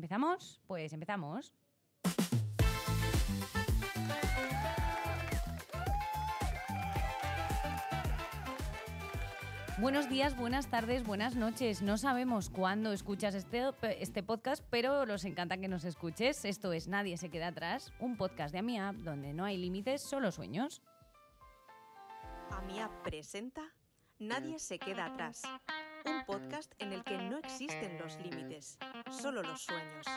¿Empezamos? Pues empezamos. Buenos días, buenas tardes, buenas noches. No sabemos cuándo escuchas este podcast, pero nos encanta que nos escuches. Esto es Nadie se queda atrás, un podcast de AmiApp donde no hay límites, solo sueños. AmiApp presenta Nadie se queda atrás, un podcast en el que no existen los límites, solo los sueños.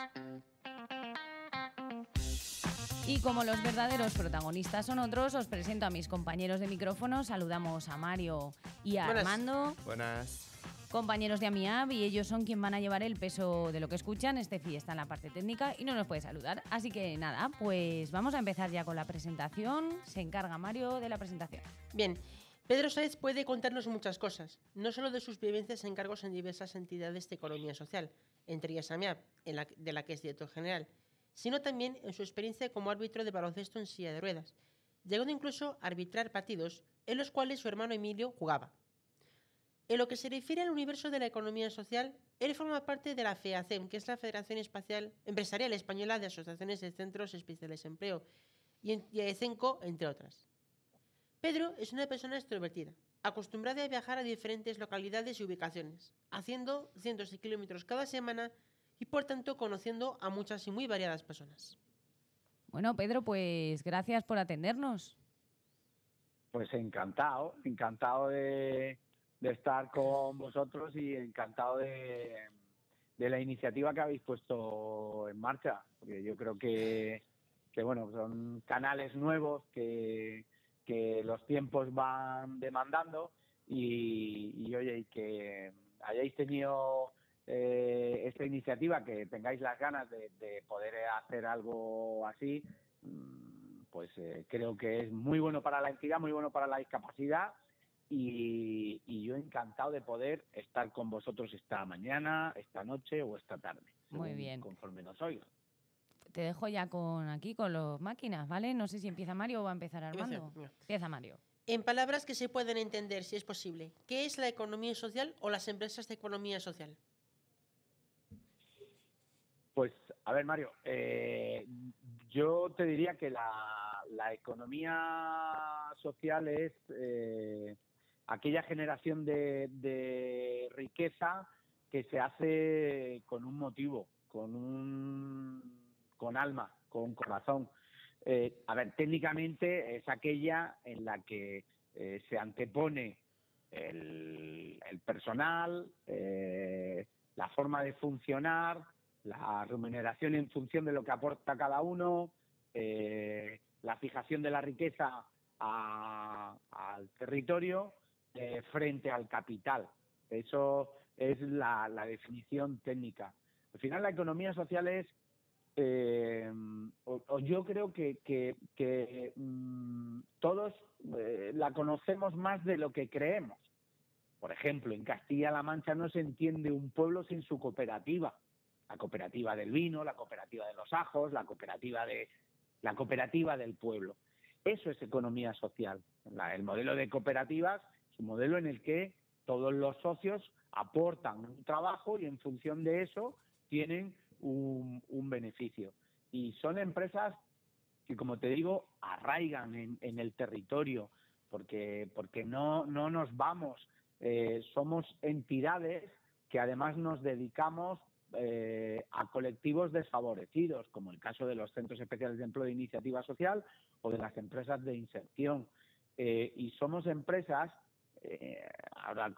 Y como los verdaderos protagonistas son otros, os presento a mis compañeros de micrófono. Saludamos a Mario y a Armando. Buenas. Compañeros de AmiApp, y ellos son quien van a llevar el peso de lo que escuchan. Steffi está en la parte técnica y no nos puede saludar. Así que nada, pues vamos a empezar ya con la presentación. Se encarga Mario de la presentación. Bien, Pedro Sáez puede contarnos muchas cosas, no solo de sus vivencias en cargos en diversas entidades de economía social, entre ellas AmiApp, de la que es director general, sino también en su experiencia como árbitro de baloncesto en silla de ruedas, llegando incluso a arbitrar partidos en los cuales su hermano Emilio jugaba. En lo que se refiere al universo de la economía social, él forma parte de la FEACEM, que es la Federación Empresarial Española de Asociaciones de Centros Especiales de Empleo, y a ECENCO, entre otras. Pedro es una persona extrovertida, acostumbrada a viajar a diferentes localidades y ubicaciones, haciendo cientos de kilómetros cada semana y por tanto conociendo a muchas y muy variadas personas. Bueno, Pedro, pues gracias por atendernos. Pues encantado de estar con vosotros y encantado de la iniciativa que habéis puesto en marcha, porque yo creo que bueno, son canales nuevos que los tiempos van demandando y oye, y que hayáis tenido esta iniciativa, que tengáis las ganas de poder hacer algo así, pues creo que es muy bueno para la entidad, muy bueno para la discapacidad y yo encantado de poder estar con vosotros esta mañana, esta noche o esta tarde. Muy bien. Conforme nos oigan. Te dejo ya con las máquinas, ¿vale? No sé si empieza Mario o va a empezar Armando. Empieza Mario. En palabras que se pueden entender, si es posible, ¿qué es la economía social o las empresas de economía social? Pues, a ver, Mario, yo te diría que la economía social es aquella generación de riqueza que se hace con un motivo, con alma, con corazón. A ver, técnicamente es aquella en la que se antepone el personal, la forma de funcionar, la remuneración en función de lo que aporta cada uno, la fijación de la riqueza al territorio frente al capital. Eso es la definición técnica. Al final, la economía social es, yo creo que todos la conocemos más de lo que creemos. Por ejemplo, en Castilla-La Mancha no se entiende un pueblo sin su cooperativa. La cooperativa del vino, la cooperativa de los ajos, la cooperativa del pueblo. Eso es economía social. El modelo de cooperativas es un modelo en el que todos los socios aportan un trabajo y en función de eso tienen un beneficio. Y son empresas que, como te digo, arraigan en el territorio, porque no nos vamos. Somos entidades que además nos dedicamos a colectivos desfavorecidos, como el caso de los centros especiales de empleo de iniciativa social o de las empresas de inserción. Y somos empresas, ahora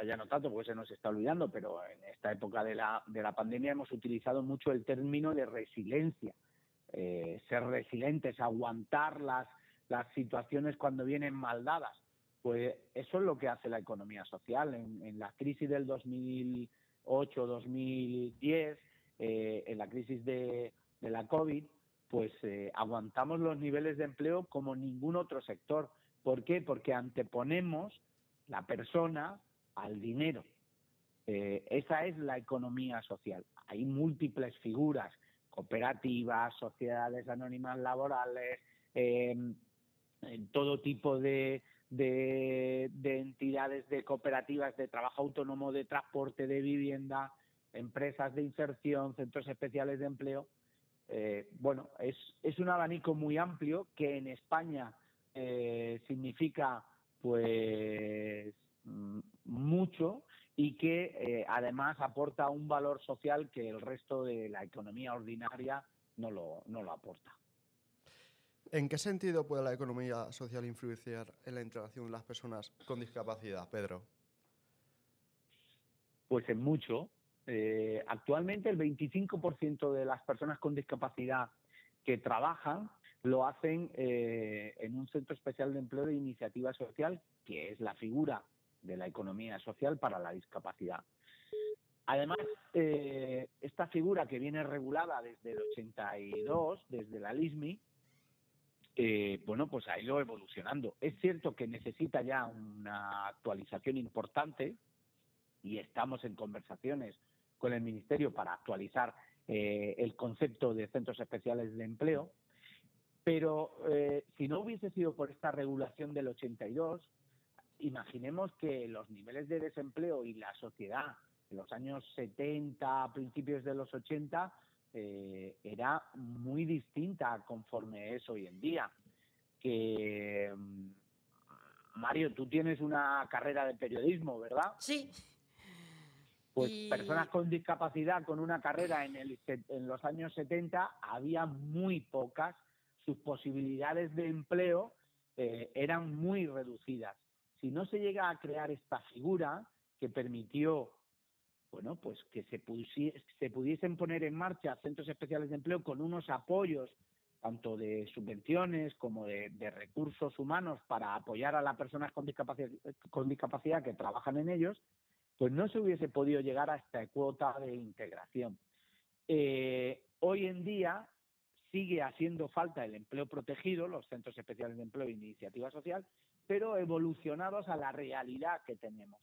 ya no tanto porque se nos está olvidando, pero en esta época de la pandemia hemos utilizado mucho el término de resiliencia. Ser resilientes, aguantar las situaciones cuando vienen mal dadas. Pues eso es lo que hace la economía social. En la crisis del 2008-2010, en la crisis de la COVID, pues aguantamos los niveles de empleo como ningún otro sector. ¿Por qué? Porque anteponemos la persona al dinero. Esa es la economía social. Hay múltiples figuras, cooperativas, sociedades anónimas laborales, todo tipo de entidades, de cooperativas de trabajo autónomo, de transporte, de vivienda, empresas de inserción, centros especiales de empleo. Bueno, es un abanico muy amplio que en España significa pues mucho y que además aporta un valor social que el resto de la economía ordinaria no lo aporta. ¿En qué sentido puede la economía social influenciar en la interacción de las personas con discapacidad, Pedro? Pues en mucho. Actualmente el 25% de las personas con discapacidad que trabajan lo hacen en un centro especial de empleo de iniciativa social, que es la figura de la economía social para la discapacidad. Además, esta figura que viene regulada desde el 82, desde la LISMI, bueno, pues ha ido evolucionando. Es cierto que necesita ya una actualización importante y estamos en conversaciones con el Ministerio para actualizar el concepto de centros especiales de empleo, pero si no hubiese sido por esta regulación del 82, imaginemos que los niveles de desempleo y la sociedad en los años 70, a principios de los 80, era muy distinta conforme es hoy en día. Que Mario, tú tienes una carrera de periodismo, ¿verdad? Sí. Pues personas con discapacidad con una carrera en los años 70 había muy pocas, sus posibilidades de empleo eran muy reducidas. Si no se llega a crear esta figura que permitió, bueno, pues que se pudiesen poner en marcha centros especiales de empleo con unos apoyos tanto de subvenciones como de recursos humanos para apoyar a las personas con discapacidad que trabajan en ellos, pues no se hubiese podido llegar a esta cuota de integración. Hoy en día sigue haciendo falta el empleo protegido, los centros especiales de empleo e iniciativa social, pero evolucionados a la realidad que tenemos.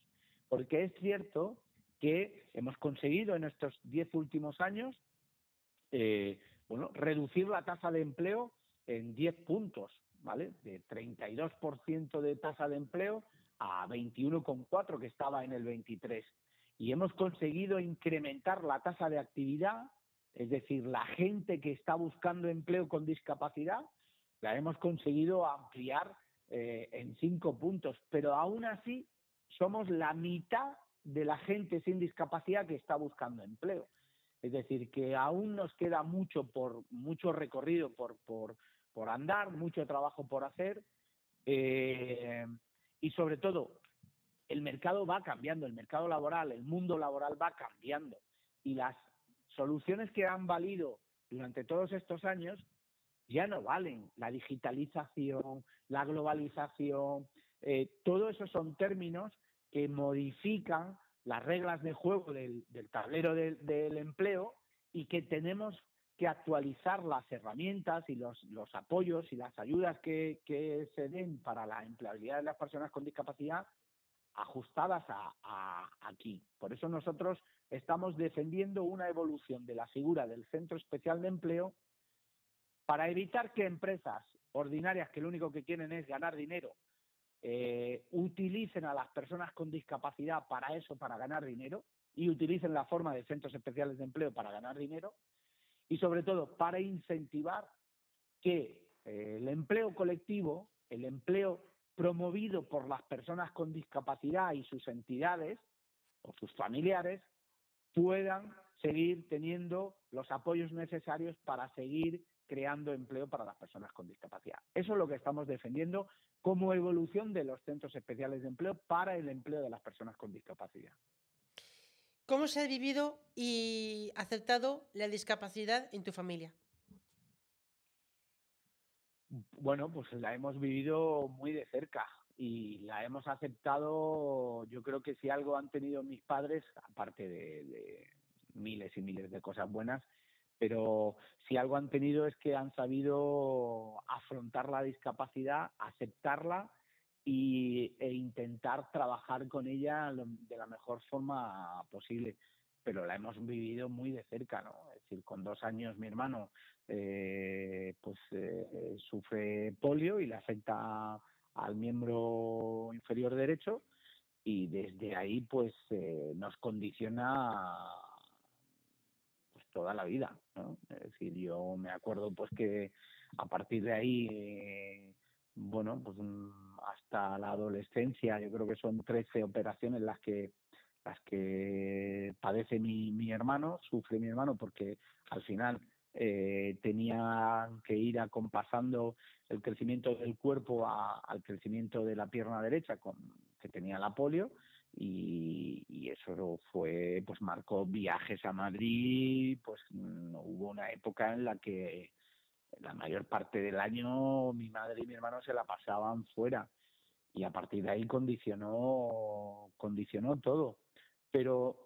Porque es cierto que hemos conseguido en estos 10 últimos años bueno, reducir la tasa de empleo en 10 puntos, ¿vale? De 32% de tasa de empleo a 21,4 que estaba en el 23. Y hemos conseguido incrementar la tasa de actividad, es decir, la gente que está buscando empleo con discapacidad, la hemos conseguido ampliar en 5 puntos, pero aún así somos la mitad de la gente sin discapacidad que está buscando empleo. Es decir, que aún nos queda mucho recorrido por andar, mucho trabajo por hacer y sobre todo el mercado va cambiando, el mercado laboral, el mundo laboral va cambiando y las soluciones que han valido durante todos estos años ya no valen. La digitalización, la globalización, todo eso son términos que modifican las reglas de juego del tablero del empleo y que tenemos que actualizar las herramientas y los apoyos y las ayudas que se den para la empleabilidad de las personas con discapacidad ajustadas a aquí. Por eso nosotros estamos defendiendo una evolución de la figura del Centro Especial de Empleo para evitar que empresas ordinarias que lo único que quieren es ganar dinero utilicen a las personas con discapacidad para eso, para ganar dinero, y utilicen la forma de centros especiales de empleo para ganar dinero, y sobre todo para incentivar que el empleo colectivo, el empleo promovido por las personas con discapacidad y sus entidades o sus familiares, puedan seguir teniendo los apoyos necesarios para seguir creando empleo para las personas con discapacidad. Eso es lo que estamos defendiendo como evolución de los centros especiales de empleo para el empleo de las personas con discapacidad. ¿Cómo se ha vivido y aceptado la discapacidad en tu familia? Bueno, pues la hemos vivido muy de cerca y la hemos aceptado. Yo creo que si algo han tenido mis padres, aparte de miles y miles de cosas buenas, pero si algo han tenido es que han sabido afrontar la discapacidad, aceptarla e intentar trabajar con ella de la mejor forma posible. Pero la hemos vivido muy de cerca, ¿no? Es decir, con 2 años mi hermano sufre polio y le afecta al miembro inferior derecho y desde ahí pues nos condiciona toda la vida, ¿no? Es decir, yo me acuerdo pues que a partir de ahí, bueno, pues hasta la adolescencia, yo creo que son 13 operaciones las que padece mi hermano, sufre mi hermano, porque al final tenían que ir acompasando el crecimiento del cuerpo al crecimiento de la pierna derecha, que tenía la polio, y eso fue, pues marcó viajes a Madrid, pues hubo una época en la que la mayor parte del año mi madre y mi hermano se la pasaban fuera, y a partir de ahí condicionó todo. Pero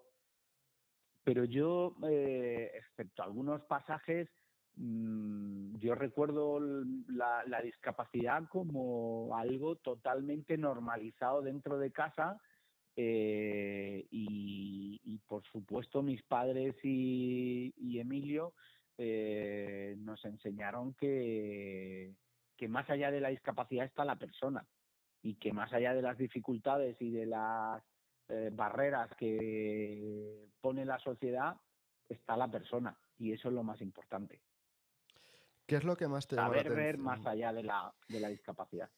yo, excepto algunos pasajes, yo recuerdo la discapacidad como algo totalmente normalizado dentro de casa, y por supuesto mis padres y Emilio nos enseñaron que más allá de la discapacidad está la persona, y que más allá de las dificultades y de las barreras que pone la sociedad está la persona, y eso es lo más importante. ¿Qué es lo que más te llama la Saber atención? ver más allá de la discapacidad.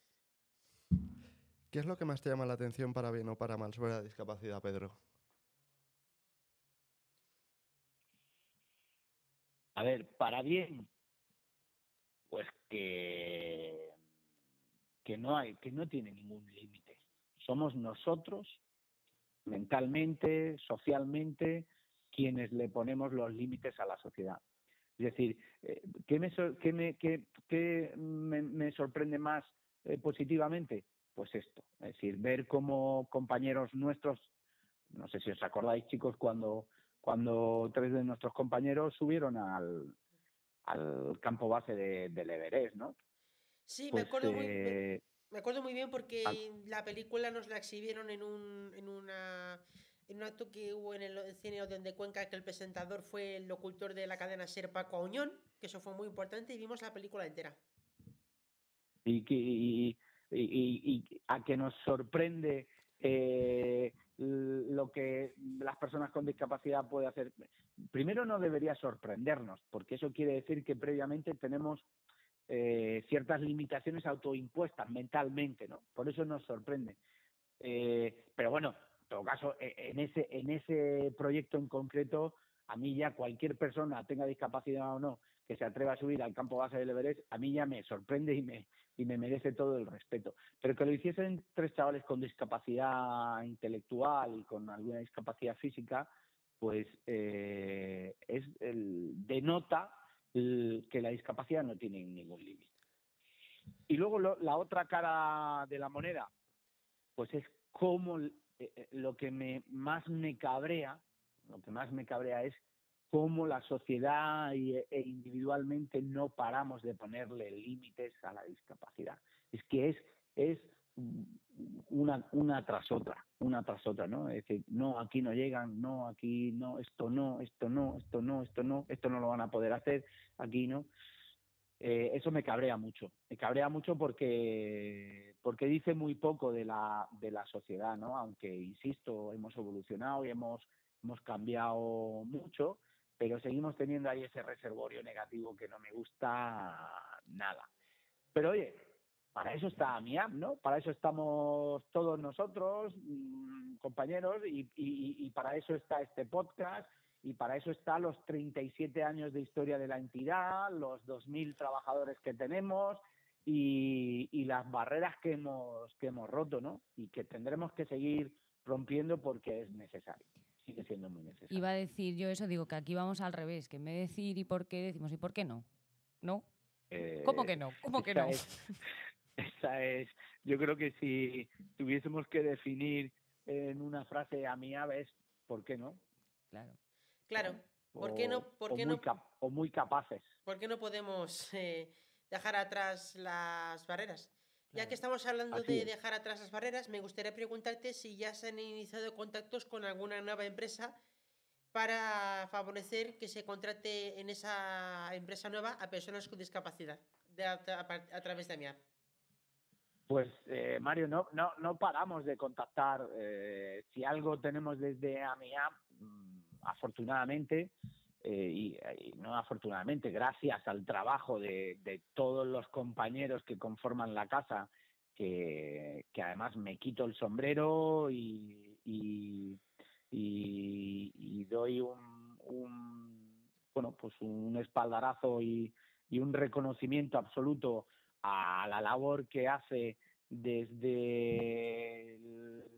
¿Qué es lo que más te llama la atención, para bien o para mal, sobre la discapacidad, Pedro? A ver, para bien, pues que no tiene ningún límite. Somos nosotros, mentalmente, socialmente, quienes le ponemos los límites a la sociedad. Es decir, ¿qué me sorprende más positivamente? Pues esto, es decir, ver cómo compañeros nuestros, no sé si os acordáis, chicos, cuando 3 de nuestros compañeros subieron al campo base del Everest, ¿no? Sí, Pues me acuerdo muy bien porque la película nos la exhibieron en un acto que hubo en el cine Odeón de Cuenca, que el presentador fue el locutor de la cadena SER, Paco Auñón, que eso fue muy importante, y vimos la película entera. y a que nos sorprende lo que las personas con discapacidad pueden hacer. Primero, no debería sorprendernos, porque eso quiere decir que previamente tenemos ciertas limitaciones autoimpuestas mentalmente, ¿no? Por eso nos sorprende. Pero bueno, en todo caso, en ese proyecto en concreto, a mí ya cualquier persona, tenga discapacidad o no, que se atreva a subir al campo base del Everest, a mí ya me sorprende y me merece todo el respeto. Pero que lo hiciesen 3 chavales con discapacidad intelectual y con alguna discapacidad física, pues denota que la discapacidad no tiene ningún límite. Y luego la otra cara de la moneda, pues es como lo que más me cabrea es cómo la sociedad e individualmente no paramos de ponerle límites a la discapacidad. Es que es una tras otra, ¿no? Es decir, no, aquí no llegan, no, aquí no, esto no lo van a poder hacer, aquí no. Eso me cabrea mucho porque dice muy poco de la sociedad, ¿no? Aunque, insisto, hemos evolucionado y hemos cambiado mucho, pero seguimos teniendo ahí ese reservorio negativo que no me gusta nada. Pero oye, para eso está AMIAP, ¿no? Para eso estamos todos nosotros, compañeros, y para eso está este podcast, y para eso están los 37 años de historia de la entidad, los 2.000 trabajadores que tenemos y las barreras que hemos roto, ¿no? Y que tendremos que seguir rompiendo porque es necesario. Sigue siendo muy necesario. Iba a decir yo eso, digo que aquí vamos al revés, que en vez de decir y por qué, decimos y por qué no. ¿No? ¿Cómo que no? ¿Cómo que no? Esa es, yo creo que si tuviésemos que definir en una frase a mi ave es ¿por qué no? Claro. ¿Por qué no? O muy capaces. ¿Por qué no podemos dejar atrás las barreras? Ya que estamos hablando de dejar atrás las barreras, me gustaría preguntarte si ya se han iniciado contactos con alguna nueva empresa para favorecer que se contrate en esa empresa nueva a personas con discapacidad a través de AMIAP. Pues Mario, no paramos de contactar. Si algo tenemos desde AMIAP, afortunadamente, y no afortunadamente, gracias al trabajo de todos los compañeros que conforman la casa, que además me quito el sombrero y doy bueno, pues un espaldarazo y un reconocimiento absoluto a la labor que hace desde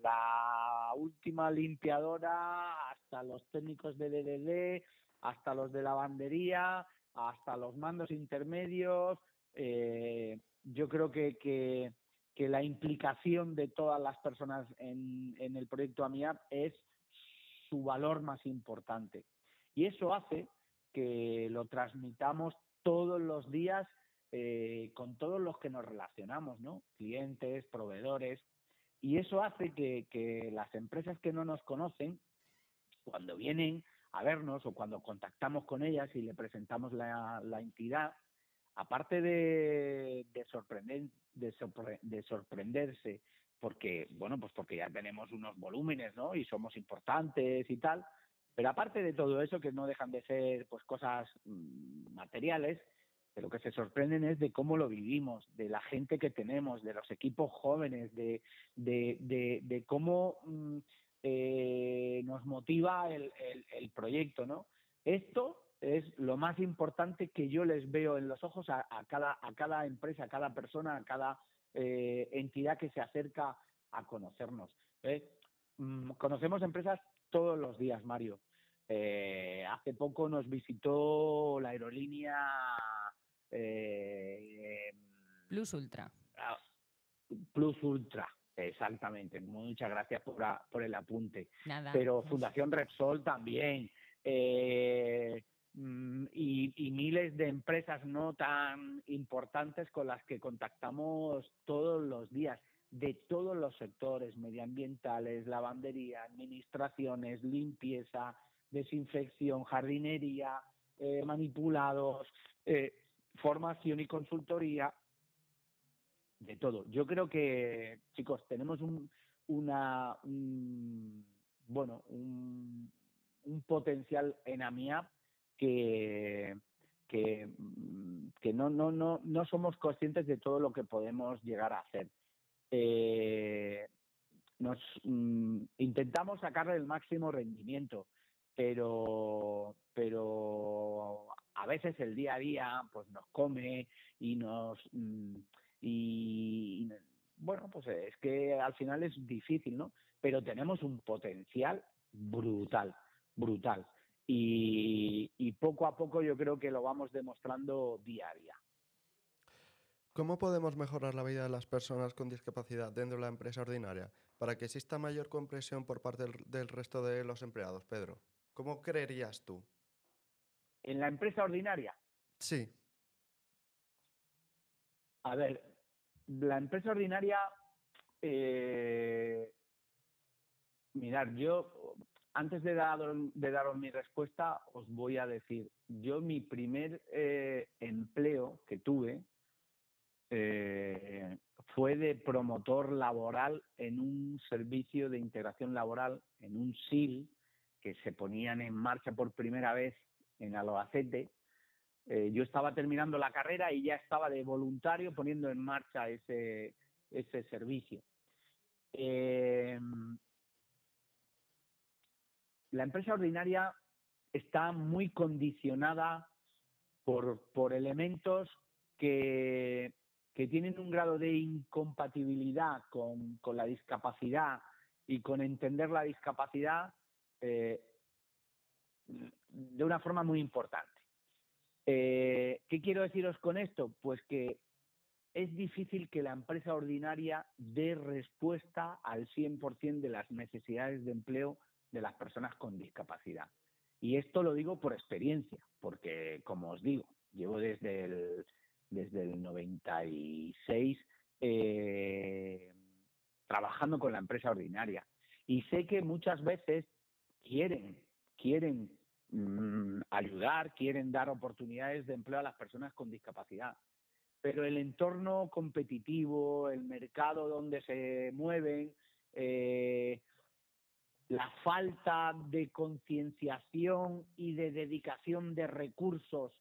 la última limpiadora hasta los técnicos de DDD, hasta los de lavandería, hasta los mandos intermedios. Yo creo que la implicación de todas las personas en el proyecto AMIAP es su valor más importante. Y eso hace que lo transmitamos todos los días con todos los que nos relacionamos, ¿no? Clientes, proveedores. Y eso hace que las empresas que no nos conocen, cuando vienen a vernos o cuando contactamos con ellas y le presentamos la entidad, aparte de sorprenderse, porque, bueno, pues porque ya tenemos unos volúmenes, ¿no? Y somos importantes y tal, pero aparte de todo eso, que no dejan de ser pues cosas materiales, de lo que se sorprenden es de cómo lo vivimos, de la gente que tenemos, de los equipos jóvenes, de cómo nos motiva el proyecto, ¿no? Esto es lo más importante que yo les veo en los ojos a cada empresa, a cada persona, a cada entidad que se acerca a conocernos. Conocemos empresas todos los días, Mario. Hace poco nos visitó la aerolínea Plus Ultra. Plus Ultra, exactamente. Muchas gracias por el apunte. Nada. Pero Fundación Repsol también. Y miles de empresas no tan importantes con las que contactamos todos los días, de todos los sectores, medioambientales, lavandería, administraciones, limpieza, desinfección, jardinería, manipulados, formación y consultoría, de todo. Yo creo que, chicos, tenemos un potencial en AMIAP que no somos conscientes de todo lo que podemos llegar a hacer. Intentamos sacarle el máximo rendimiento, pero a veces el día a día pues nos come y bueno, pues es que al final es difícil, ¿no? Pero tenemos un potencial brutal. Y poco a poco yo creo que lo vamos demostrando día a día. ¿Cómo podemos mejorar la vida de las personas con discapacidad dentro de la empresa ordinaria para que exista mayor comprensión por parte del resto de los empleados, Pedro? ¿Cómo creerías tú? ¿En la empresa ordinaria? Sí. A ver, la empresa ordinaria... mirad, yo... Antes de daros mi respuesta, os voy a decir, yo mi primer empleo que tuve fue de promotor laboral en un servicio de integración laboral, en un SIL, que se ponían en marcha por primera vez en Albacete. Yo estaba terminando la carrera y ya estaba de voluntario poniendo en marcha ese servicio. La empresa ordinaria está muy condicionada por elementos que tienen un grado de incompatibilidad con la discapacidad y con entender la discapacidad de una forma muy importante. ¿Qué quiero deciros con esto? Pues que es difícil que la empresa ordinaria dé respuesta al 100% de las necesidades de empleo de las personas con discapacidad. Y esto lo digo por experiencia, porque, como os digo, llevo desde el 96 trabajando con la empresa ordinaria. Y sé que muchas veces quieren ayudar, quieren dar oportunidades de empleo a las personas con discapacidad. Pero el entorno competitivo, el mercado donde se mueven, la falta de concienciación y de dedicación de recursos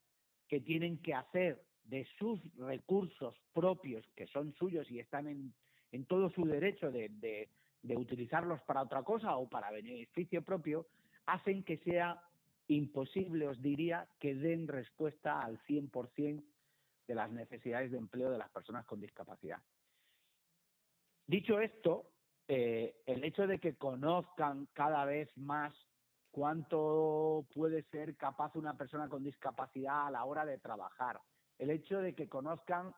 que tienen que hacer de sus recursos propios, que son suyos y están en todo su derecho de utilizarlos para otra cosa o para beneficio propio, hacen que sea imposible, os diría, que den respuesta al 100% de las necesidades de empleo de las personas con discapacidad. Dicho esto, el hecho de que conozcan cada vez más cuánto puede ser capaz una persona con discapacidad a la hora de trabajar, el hecho de que conozcan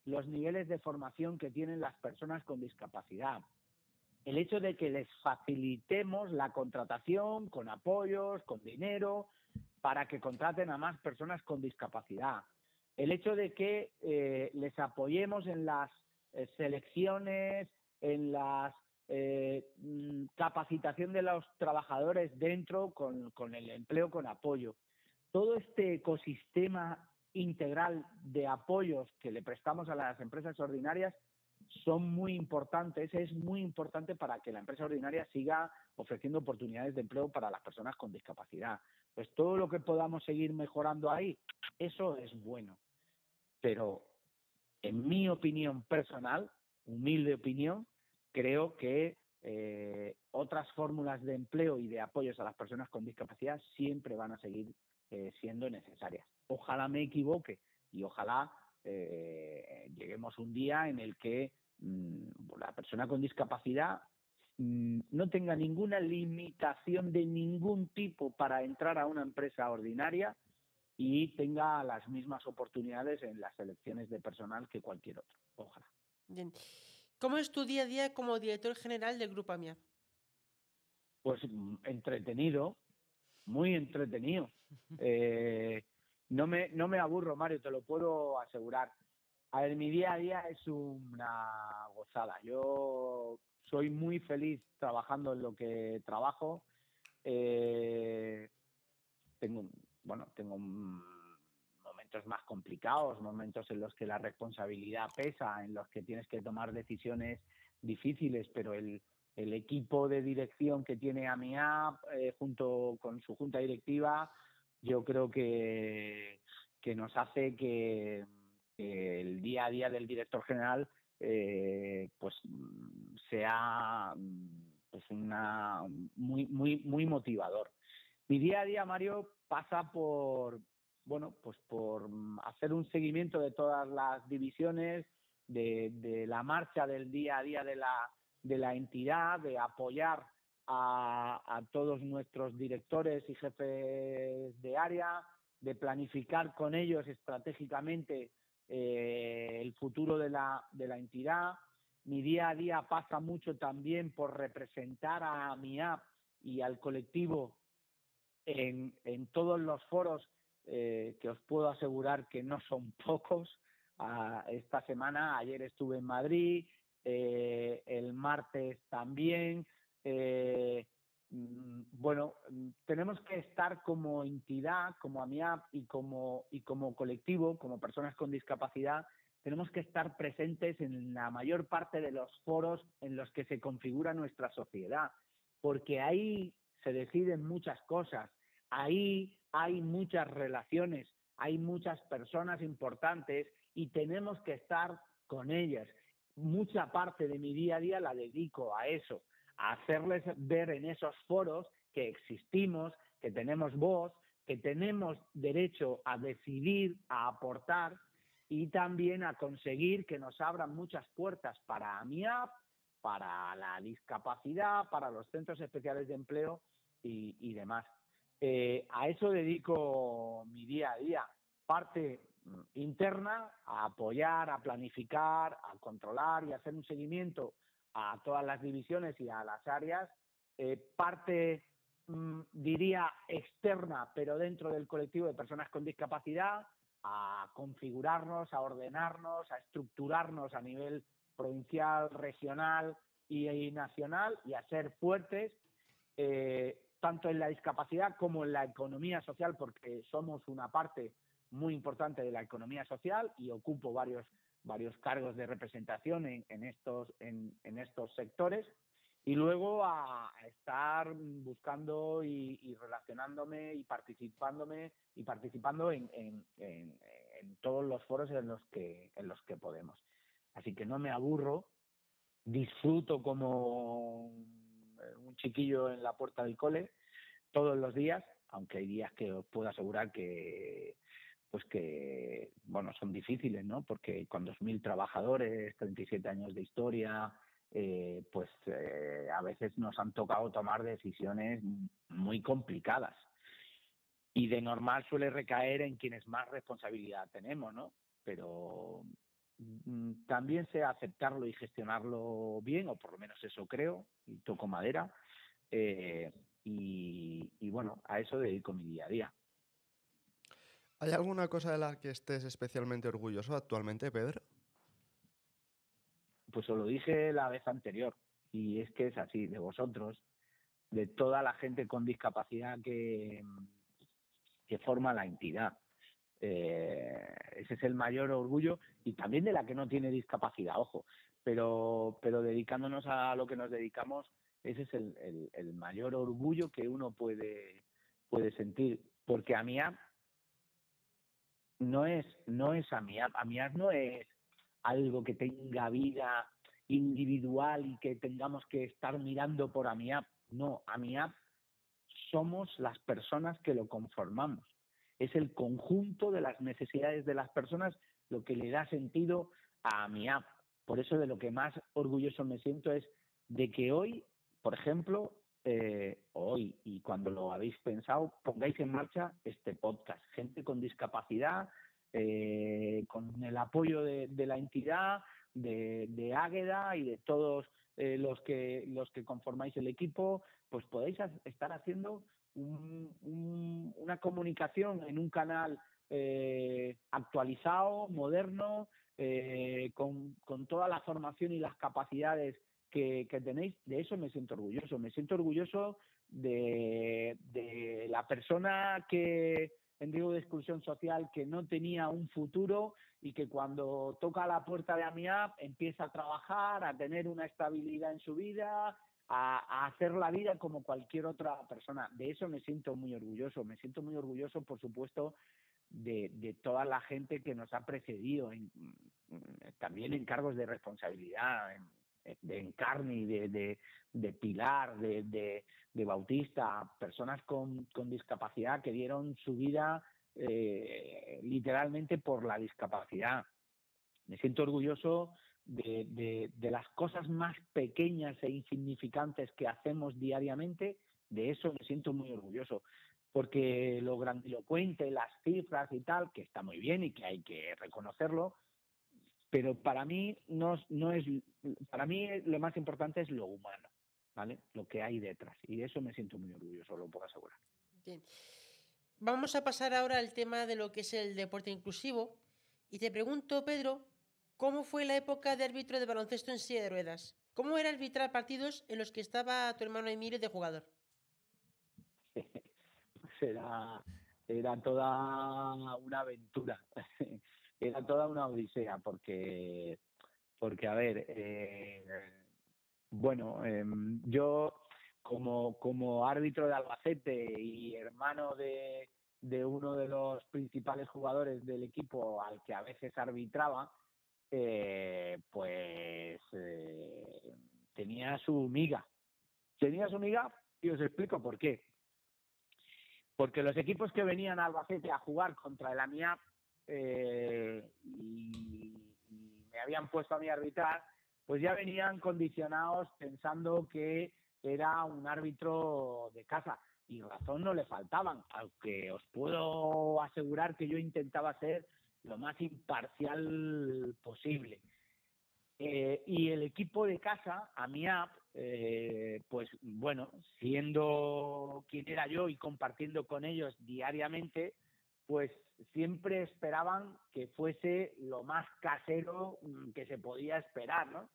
los niveles de formación que tienen las personas con discapacidad, el hecho de que les facilitemos la contratación con apoyos, con dinero, para que contraten a más personas con discapacidad, el hecho de que les apoyemos en las selecciones, en la capacitación de los trabajadores dentro con el empleo con apoyo. Todo este ecosistema integral de apoyos que le prestamos a las empresas ordinarias son muy importantes, es muy importante para que la empresa ordinaria siga ofreciendo oportunidades de empleo para las personas con discapacidad. Pues todo lo que podamos seguir mejorando ahí, eso es bueno. Pero en mi opinión personal, humilde opinión, creo que otras fórmulas de empleo y de apoyos a las personas con discapacidad siempre van a seguir siendo necesarias. Ojalá me equivoque y ojalá lleguemos un día en el que la persona con discapacidad no tenga ninguna limitación de ningún tipo para entrar a una empresa ordinaria y tenga las mismas oportunidades en las selecciones de personal que cualquier otro. Ojalá. Bien. ¿Cómo es tu día a día como director general del Grupo AMIAP? Pues entretenido, muy entretenido. No me aburro, Mario, te lo puedo asegurar. A ver, mi día a día es una gozada. Yo soy muy feliz trabajando en lo que trabajo. Tengo momentos más complicados, momentos en los que la responsabilidad pesa, en los que tienes que tomar decisiones difíciles, pero el equipo de dirección que tiene AMIAP junto con su junta directiva, yo creo que nos hace que el día a día del director general pues sea pues muy motivador. Mi día a día, Mario, pasa por hacer un seguimiento de todas las divisiones, de la marcha del día a día de la entidad, de apoyar a todos nuestros directores y jefes de área, de planificar con ellos estratégicamente el futuro de la entidad. Mi día a día pasa mucho también por representar a AMIAP y al colectivo en todos los foros que os puedo asegurar que no son pocos. Esta semana, ayer estuve en Madrid, el martes también. Tenemos que estar como entidad, como AMIAP y como colectivo, como personas con discapacidad, tenemos que estar presentes en la mayor parte de los foros en los que se configura nuestra sociedad, porque ahí se deciden muchas cosas, ahí hay muchas relaciones, hay muchas personas importantes y tenemos que estar con ellas. Mucha parte de mi día a día la dedico a eso, a hacerles ver en esos foros que existimos, que tenemos voz, que tenemos derecho a decidir, a aportar y también a conseguir que nos abran muchas puertas para AMIAP, para la discapacidad, para los centros especiales de empleo y demás. A eso dedico mi día a día. Parte interna, a apoyar, a planificar, a controlar y hacer un seguimiento a todas las divisiones y a las áreas. Parte, diría, externa, pero dentro del colectivo de personas con discapacidad, a configurarnos, a ordenarnos, a estructurarnos a nivel provincial, regional y nacional y a ser fuertes, tanto en la discapacidad como en la economía social, porque somos una parte muy importante de la economía social y ocupo varios cargos de representación en estos sectores. y luego a estar buscando y relacionándome y participando en todos los foros en los que podemos. Así que no me aburro, disfruto como un chiquillo en la puerta del cole todos los días, aunque hay días que os puedo asegurar que bueno, son difíciles, ¿no? Porque con 2.000 trabajadores, 37 años de historia, a veces nos han tocado tomar decisiones muy complicadas. Y de normal suele recaer en quienes más responsabilidad tenemos, ¿no? Pero también sé aceptarlo y gestionarlo bien, o por lo menos eso creo, y toco madera. Y bueno, a eso dedico mi día a día. ¿Hay alguna cosa de la que estés especialmente orgulloso actualmente, Pedro? Pues os lo dije la vez anterior, y es que es así, de vosotros, de toda la gente con discapacidad que forma la entidad. Ese es el mayor orgullo, y también de la que no tiene discapacidad, ojo, pero dedicándonos a lo que nos dedicamos, ese es el mayor orgullo que uno puede sentir, porque AMIAP no es AMIAP. AMIAP no es algo que tenga vida individual y que tengamos que estar mirando por AMIAP. No, AMIAP somos las personas que lo conformamos. Es el conjunto de las necesidades de las personas lo que le da sentido a AMIAP. Por eso de lo que más orgulloso me siento es de que hoy, por ejemplo, hoy y cuando lo habéis pensado, pongáis en marcha este podcast. Gente con discapacidad, con el apoyo de la entidad, de Águeda y de todos los que conformáis el equipo, pues podéis estar haciendo una comunicación en un canal actualizado, moderno, con toda la formación y las capacidades que tenéis. De eso me siento orgulloso. Me siento orgulloso de la persona que en riesgo de exclusión social, que no tenía un futuro y que cuando toca la puerta de AMIAP empieza a trabajar, a tener una estabilidad en su vida, a hacer la vida como cualquier otra persona. De eso me siento muy orgulloso. Me siento muy orgulloso, por supuesto, de toda la gente que nos ha precedido, también en cargos de responsabilidad, de Encarni, de Pilar, de Bautista, personas con discapacidad que dieron su vida literalmente por la discapacidad. Me siento orgulloso de las cosas más pequeñas e insignificantes que hacemos diariamente. De eso me siento muy orgulloso, porque lo grandilocuente, las cifras y tal, que está muy bien y que hay que reconocerlo, pero para mí no es, para mí lo más importante es lo humano, ¿vale? Lo que hay detrás, y de eso me siento muy orgulloso, lo puedo asegurar. Bien. Vamos a pasar ahora al tema de lo que es el deporte inclusivo, y te pregunto, Pedro, ¿cómo fue la época de árbitro de baloncesto en silla de ruedas? ¿Cómo era arbitrar partidos en los que estaba tu hermano Emilio de jugador? Pues era toda una aventura. Era toda una odisea, porque a ver, yo como árbitro de Albacete y hermano de uno de los principales jugadores del equipo al que a veces arbitraba, tenía su miga. Y os explico por qué. Porque los equipos que venían a Albacete a jugar contra el AMIAP y me habían puesto a mí a arbitrar, pues ya venían condicionados pensando que era un árbitro de casa, y razón no le faltaban, aunque os puedo asegurar que yo intentaba ser lo más imparcial posible. Y el equipo de casa, AMIAP, pues bueno, siendo quien era yo y compartiendo con ellos diariamente, pues siempre esperaban que fuese lo más casero que se podía esperar, ¿no?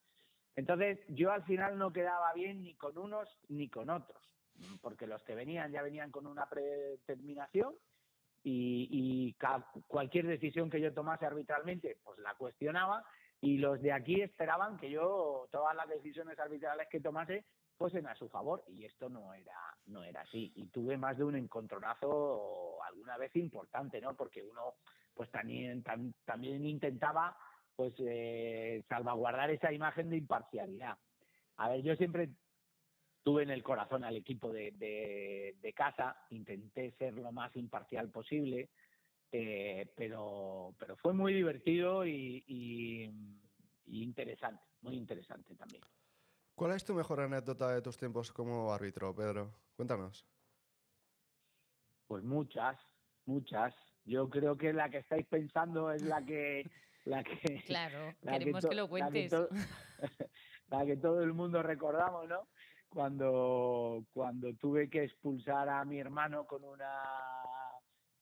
Entonces yo al final no quedaba bien ni con unos ni con otros, porque los que venían ya venían con una predeterminación, y cualquier decisión que yo tomase arbitralmente pues la cuestionaba, y los de aquí esperaban que yo todas las decisiones arbitrales que tomase fuesen a su favor, y esto no era así. Y tuve más de un encontronazo alguna vez importante, ¿no? Porque uno pues también intentaba pues salvaguardar esa imagen de imparcialidad. A ver, yo siempre tuve en el corazón al equipo de casa, intenté ser lo más imparcial posible, pero fue muy divertido y interesante, muy interesante también. ¿Cuál es tu mejor anécdota de tus tiempos como árbitro, Pedro? Cuéntanos. Pues muchas. Yo creo que la que estáis pensando es la que Claro, queremos que lo cuentes. La que todo el mundo recordamos, ¿no? Cuando tuve que expulsar a mi hermano con una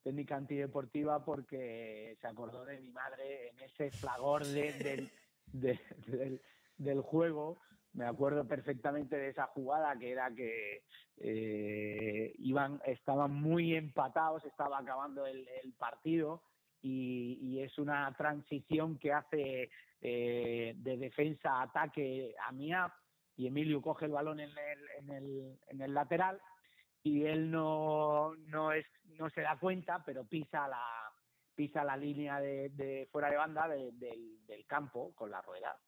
técnica antideportiva porque se acordó de mi madre en ese fragor del juego. Me acuerdo perfectamente de esa jugada, que era que estaban muy empatados, estaba acabando el partido, y es una transición que hace de defensa a ataque a Mía, y Emilio coge el balón en el lateral, y él no se da cuenta, pero pisa la línea de fuera de banda del campo con la rueda,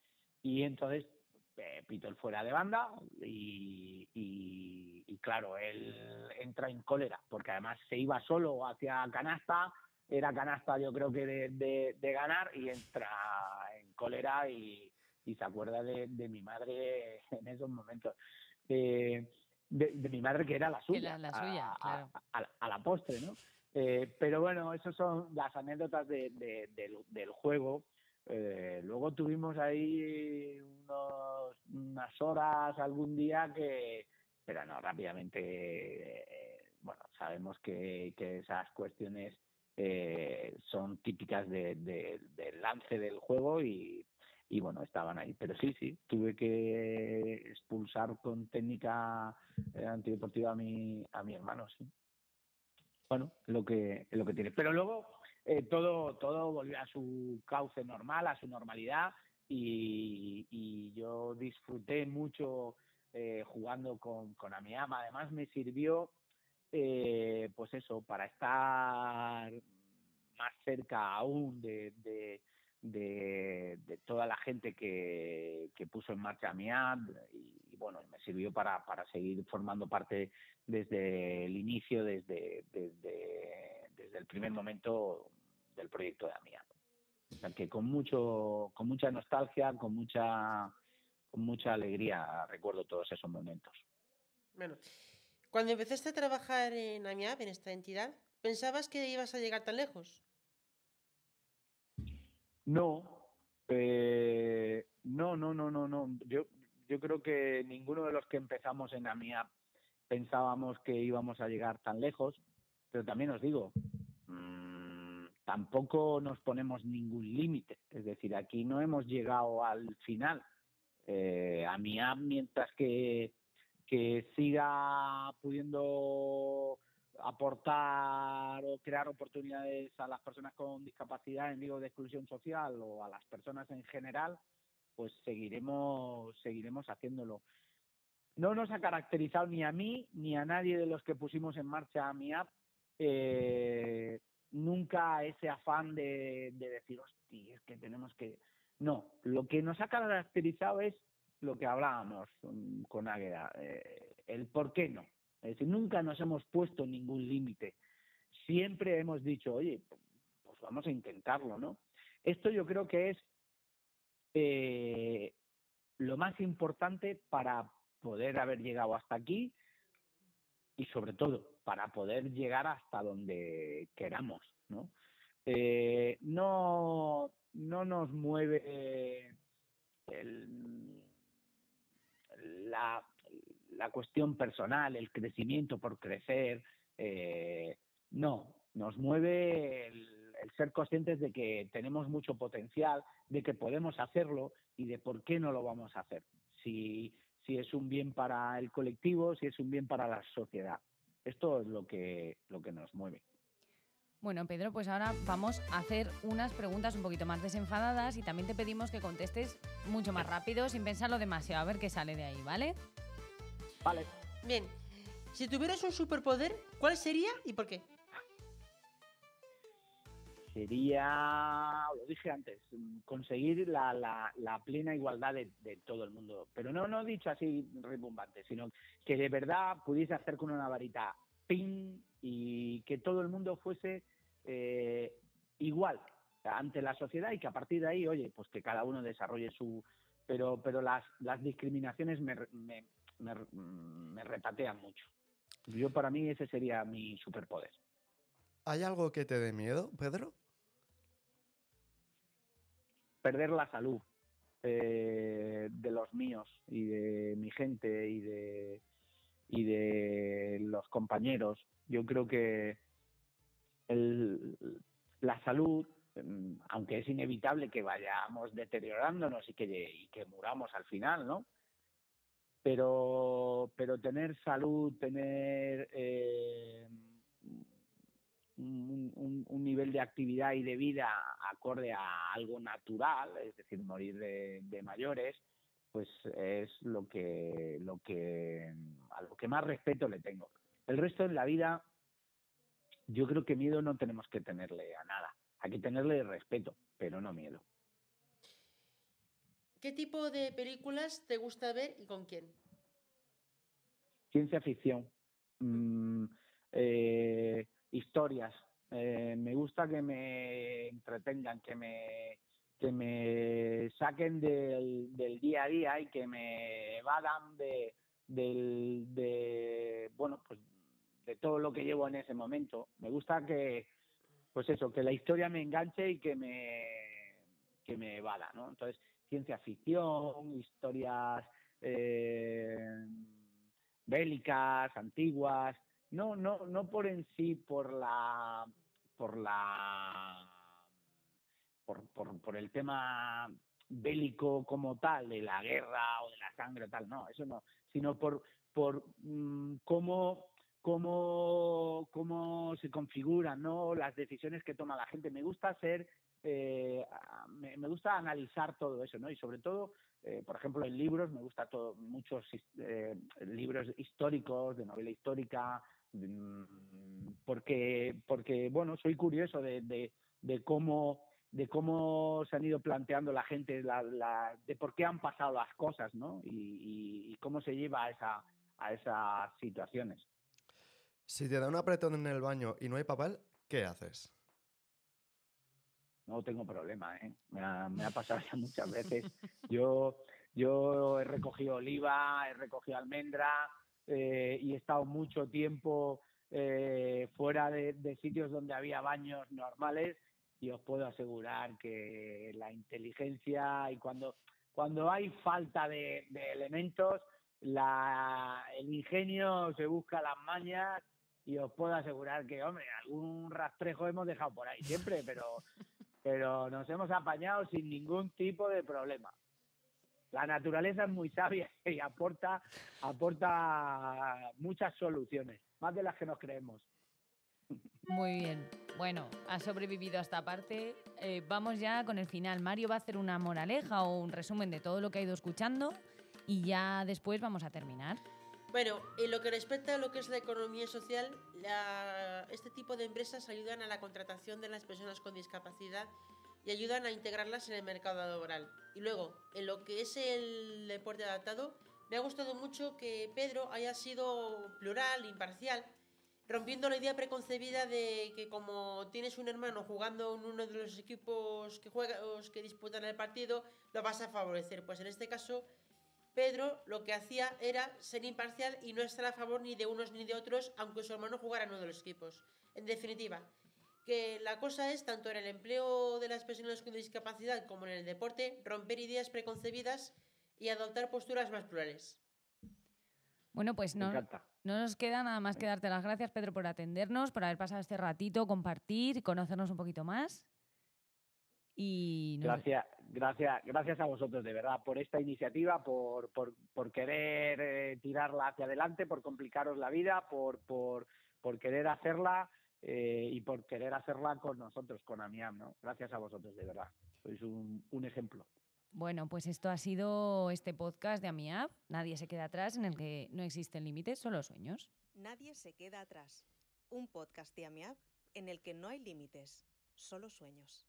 y entonces pito el fuera de banda y claro, él entra en cólera porque además se iba solo hacia canasta, era canasta yo creo que de ganar, y entra en cólera y se acuerda de mi madre en esos momentos, de mi madre, que era la suya, claro. a la postre, ¿no? Pero bueno, esas son las anécdotas del juego. Luego tuvimos ahí unas horas algún día pero no, rápidamente, bueno, sabemos que esas cuestiones son típicas del lance del juego y bueno, estaban ahí. Pero sí, tuve que expulsar con técnica antideportiva a mi hermano, sí. Bueno, lo que tiene. Pero luego todo volvió a su cauce normal, a su normalidad, y yo disfruté mucho jugando con Amiama. Además me sirvió pues eso, para estar más cerca aún de toda la gente que puso en marcha Amiab, y bueno, me sirvió para seguir formando parte desde el inicio, desde el primer momento del proyecto de Amiab. O sea que con mucha nostalgia, con mucha alegría recuerdo todos esos momentos. Bueno, cuando empezaste a trabajar en Amiab, en esta entidad, ¿pensabas que ibas a llegar tan lejos? No. Yo creo que ninguno de los que empezamos en Amiab pensábamos que íbamos a llegar tan lejos, pero también os digo, tampoco nos ponemos ningún límite. Es decir, aquí no hemos llegado al final. Amiab, mientras que siga pudiendo aportar o crear oportunidades a las personas con discapacidad en riesgo de exclusión social o a las personas en general, pues seguiremos haciéndolo. No nos ha caracterizado ni a mí ni a nadie de los que pusimos en marcha Amiab nunca ese afán de decir, hostia, es que tenemos que... No, lo que nos ha caracterizado es lo que hablábamos con Águeda, el por qué no. Es decir, nunca nos hemos puesto ningún límite. Siempre hemos dicho, oye, pues vamos a intentarlo, ¿no? Esto yo creo que es lo más importante para poder haber llegado hasta aquí y sobre todo para poder llegar hasta donde queramos, ¿no? No nos mueve la cuestión personal, el crecimiento por crecer, no, nos mueve el ser conscientes de que tenemos mucho potencial, de que podemos hacerlo y de por qué no lo vamos a hacer. Si es un bien para el colectivo, si es un bien para la sociedad. Esto es lo que nos mueve. Bueno, Pedro, pues ahora vamos a hacer unas preguntas un poquito más desenfadadas y también te pedimos que contestes mucho más rápido, sin pensarlo demasiado, a ver qué sale de ahí, ¿vale? Vale. Bien. Si tuvieras un superpoder, ¿cuál sería y por qué? Sería, lo dije antes, conseguir la plena igualdad de todo el mundo. Pero no dicho así rimbombante, sino que de verdad pudiese hacer con una varita ¡ping! Y que todo el mundo fuese igual ante la sociedad y que a partir de ahí, oye, pues que cada uno desarrolle su... Pero las discriminaciones me repatean mucho. Para mí ese sería mi superpoder. ¿Hay algo que te dé miedo, Pedro? Perder la salud de los míos y de mi gente y de los compañeros. Yo creo que la salud, aunque es inevitable que vayamos deteriorándonos y que muramos al final, ¿no? Pero tener salud, tener un nivel de actividad y de vida acorde a algo natural, es decir, morir de mayores, pues es a lo que más respeto le tengo. El resto de la vida, yo creo que miedo no tenemos que tenerle a nada. Hay que tenerle respeto, pero no miedo. ¿Qué tipo de películas te gusta ver y con quién? Ciencia ficción. Historias. Me gusta que me entretengan, que me saquen del día a día y que me evadan bueno, pues de todo lo que llevo en ese momento. Me gusta que la historia me enganche y que me evada, ¿no? Entonces, ciencia ficción, historias bélicas, antiguas, no por en sí, por el tema bélico como tal, de la guerra o de la sangre o tal, no, eso no, sino por cómo se configuran, ¿no?, las decisiones que toma la gente. Me gusta me gusta analizar todo eso, ¿no? Y sobre todo, por ejemplo, en libros me gusta muchos libros históricos, de novela histórica, porque bueno, soy curioso de cómo se han ido planteando la gente, de por qué han pasado las cosas, ¿no? Y cómo se lleva a esas situaciones. Si te da un apretón en el baño y no hay papel, ¿qué haces? No tengo problema, ¿eh? Me ha pasado ya muchas veces. Yo he recogido oliva, he recogido almendra y he estado mucho tiempo fuera de sitios donde había baños normales, y os puedo asegurar que la inteligencia y cuando hay falta de elementos, el ingenio se busca las mañas, y os puedo asegurar que, hombre, algún rastrejo hemos dejado por ahí siempre, pero nos hemos apañado sin ningún tipo de problema. La naturaleza es muy sabia y aporta muchas soluciones, más de las que nos creemos. Muy bien. Bueno, has sobrevivido a esta parte. Vamos ya con el final. Mario va a hacer una moraleja o un resumen de todo lo que ha ido escuchando y ya después vamos a terminar. Bueno, en lo que respecta a lo que es la economía social, este tipo de empresas ayudan a la contratación de las personas con discapacidad y ayudan a integrarlas en el mercado laboral. Y luego, en lo que es el deporte adaptado, me ha gustado mucho que Pedro haya sido plural, imparcial, rompiendo la idea preconcebida de que como tienes un hermano jugando en uno de los equipos que disputan el partido, lo vas a favorecer. Pues en este caso, Pedro lo que hacía era ser imparcial y no estar a favor ni de unos ni de otros, aunque su hermano jugara en uno de los equipos. En definitiva, que la cosa es, tanto en el empleo de las personas con discapacidad como en el deporte, romper ideas preconcebidas y adoptar posturas más plurales. Bueno, pues no nos queda nada más que darte las gracias, Pedro, por atendernos, por haber pasado este ratito, compartir, conocernos un poquito más. Y Gracias a vosotros, de verdad, por esta iniciativa, por querer tirarla hacia adelante, por complicaros la vida, por querer hacerla y por querer hacerla con nosotros, con AMIAM, ¿no? Gracias a vosotros, de verdad. Sois un ejemplo. Bueno, pues esto ha sido este podcast de AmiApp, Nadie se queda atrás, en el que no existen límites, solo sueños. Nadie se queda atrás. Un podcast de AMIAB en el que no hay límites, solo sueños.